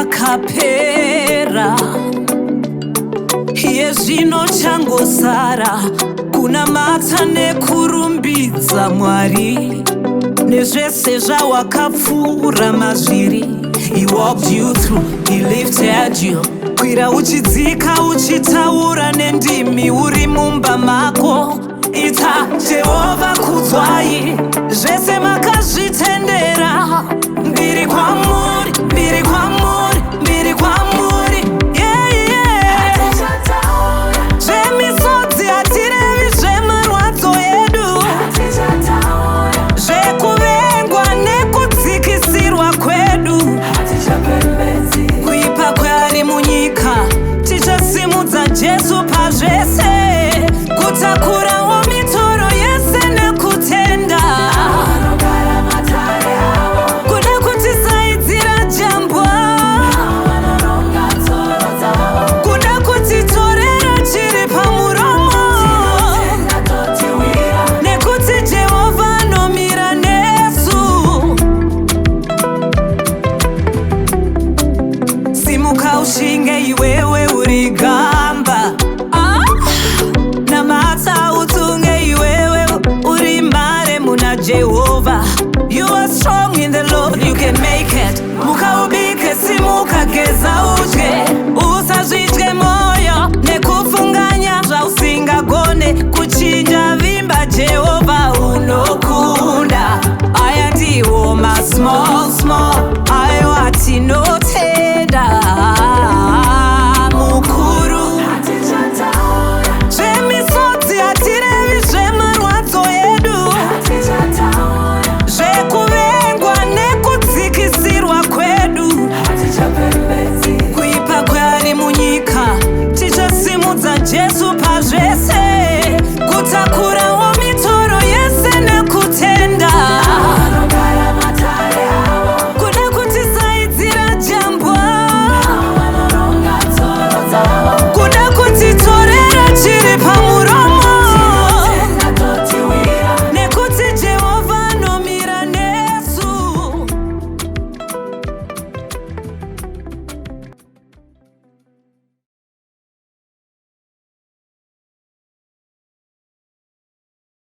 Kapera yezvino changosara kuna mata nekurumbidza Mwari nezvese zvawakapfuura mazviri. He walked you through, he lifted you. Kwira uchidzika uchitaura nendimi uri mumba mako. Ita Jehovha kudzwai zvese makazvitendera. Mbiri kwamuri, mbiri kwamuri, mbiri kwamuri, yeah, yeah. Zvemisodzi hatirevi zvemarwadzo edu, zvekuvengwa nekudzikisirwa kwedu. Kuipa kwari munyika tichasimudza Jesu pazvese, kutakurawo mitoro yese nekutenda. Ushinge iwewe urigamba, namata utunge iwewe uri mare muna Jehovah. You are strong in the Lord, you can make it. Mukaubike simukageza udye, usazvidye moyo nekufunganya zvausingagone kuchinja vimba. Jehovah unokunda. Aya ndiwo ma small small, ayo atinotenda. Jesu pazvese.